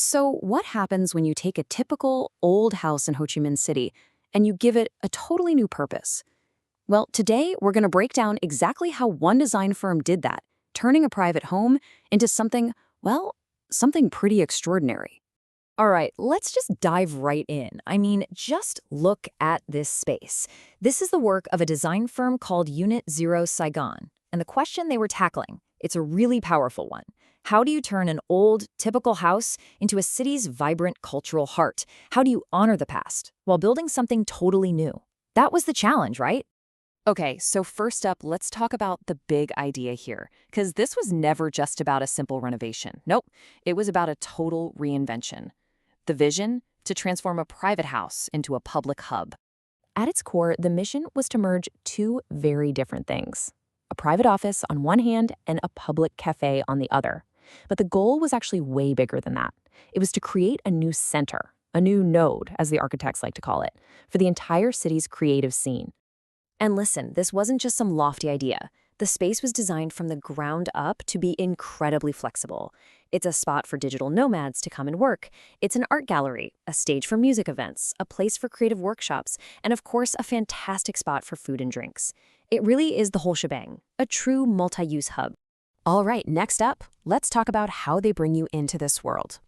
So, what happens when you take a typical old house in Ho Chi Minh City and you give it a totally new purpose? Well, today we're going to break down exactly how one design firm did that, turning a private home into something, well, something pretty extraordinary. All right, let's just dive right in. Just look at this space. This is the work of a design firm called Unit0 Saigon. And the question they were tackling, it's a really powerful one. How do you turn an old, typical house into a city's vibrant cultural heart? How do you honor the past while building something totally new? That was the challenge, right? Okay, so first up, let's talk about the big idea here, because this was never just about a simple renovation. Nope, it was about a total reinvention. The vision? To transform a private house into a public hub. At its core, the mission was to merge two very different things. A private office on one hand and a public cafe on the other. But the goal was actually way bigger than that. It was to create a new center, a new node, as the architects like to call it, for the entire city's creative scene. And listen, this wasn't just some lofty idea. The space was designed from the ground up to be incredibly flexible. It's a spot for digital nomads to come and work. It's an art gallery, a stage for music events, a place for creative workshops, and of course, a fantastic spot for food and drinks. It really is the whole shebang, a true multi-use hub. All right, next up, let's talk about how they bring you into this world.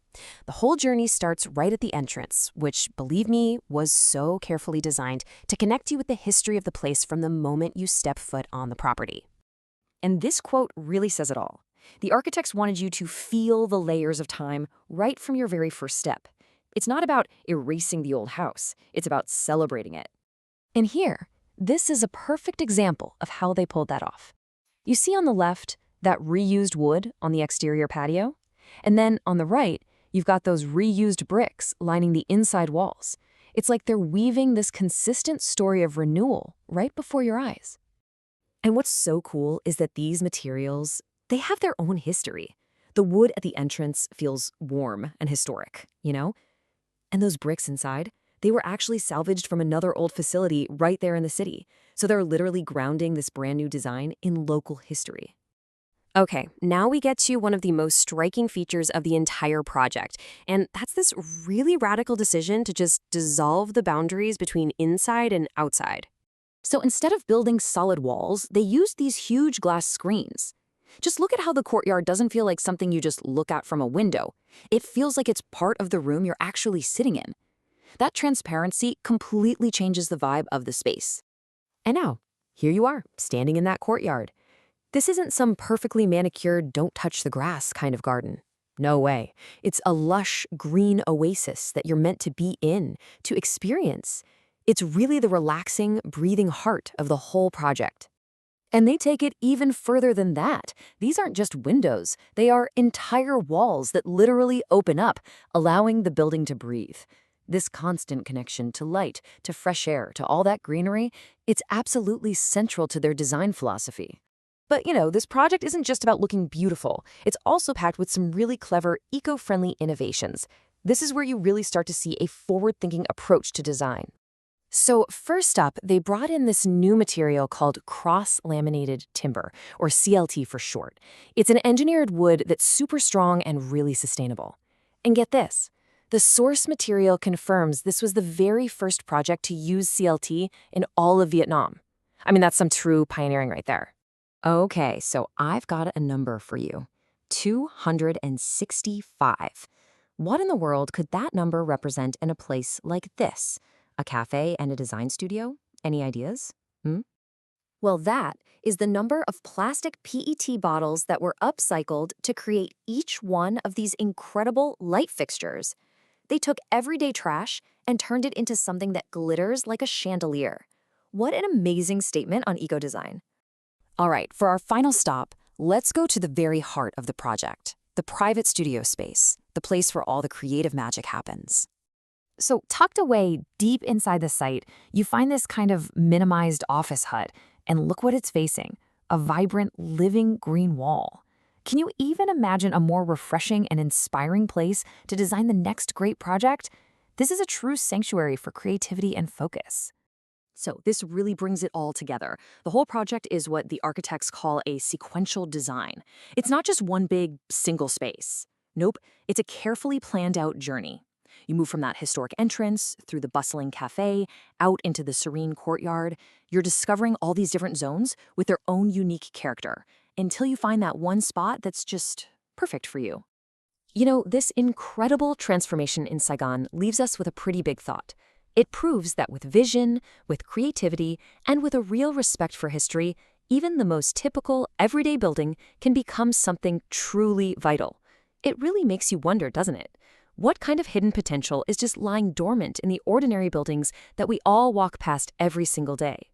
The whole journey starts right at the entrance, which, believe me, was so carefully designed to connect you with the history of the place from the moment you step foot on the property. And this quote really says it all. The architects wanted you to feel the layers of time right from your very first step. It's not about erasing the old house, it's about celebrating it. And here, this is a perfect example of how they pulled that off. You see on the left, that reused wood on the exterior patio? And then on the right, you've got those reused bricks lining the inside walls. It's like they're weaving this consistent story of renewal right before your eyes. And what's so cool is that these materials, they have their own history. The wood at the entrance feels warm and historic, you know? And those bricks inside, they were actually salvaged from another old facility right there in the city. So they're literally grounding this brand new design in local history. Okay, now we get to one of the most striking features of the entire project, and that's this really radical decision to just dissolve the boundaries between inside and outside. So instead of building solid walls, they used these huge glass screens. Just look at how the courtyard doesn't feel like something you just look at from a window. It feels like it's part of the room you're actually sitting in. That transparency completely changes the vibe of the space. And now, here you are, standing in that courtyard. This isn't some perfectly manicured, don't touch the grass kind of garden. No way. It's a lush, green oasis that you're meant to be in, to experience. It's really the relaxing, breathing heart of the whole project. And they take it even further than that. These aren't just windows. They are entire walls that literally open up, allowing the building to breathe. This constant connection to light, to fresh air, to all that greenery, it's absolutely central to their design philosophy. But, this project isn't just about looking beautiful. It's also packed with some really clever, eco-friendly innovations. This is where you really start to see a forward-thinking approach to design. So first up, they brought in this new material called cross-laminated timber, or CLT for short. It's an engineered wood that's super strong and really sustainable. And get this, the source material confirms this was the very first project to use CLT in all of Vietnam. That's some true pioneering right there. Okay, so I've got a number for you. 265. What in the world could that number represent in a place like this? A cafe and a design studio? Any ideas? Well, that is the number of plastic PET bottles that were upcycled to create each one of these incredible light fixtures. They took everyday trash and turned it into something that glitters like a chandelier. What an amazing statement on eco-design. All right, for our final stop, let's go to the very heart of the project, the private studio space, the place where all the creative magic happens. So tucked away deep inside the site, you find this kind of minimized office hut, and look what it's facing, a vibrant, living green wall. Can you even imagine a more refreshing and inspiring place to design the next great project? This is a true sanctuary for creativity and focus. So this really brings it all together. The whole project is what the architects call a sequential design. It's not just one big, single space. Nope, it's a carefully planned out journey. You move from that historic entrance, through the bustling cafe, out into the serene courtyard. You're discovering all these different zones with their own unique character until you find that one spot that's just perfect for you. You know, this incredible transformation in Saigon leaves us with a pretty big thought. It proves that with vision, with creativity, and with a real respect for history, even the most typical, everyday building can become something truly vital. It really makes you wonder, doesn't it? What kind of hidden potential is just lying dormant in the ordinary buildings that we all walk past every single day?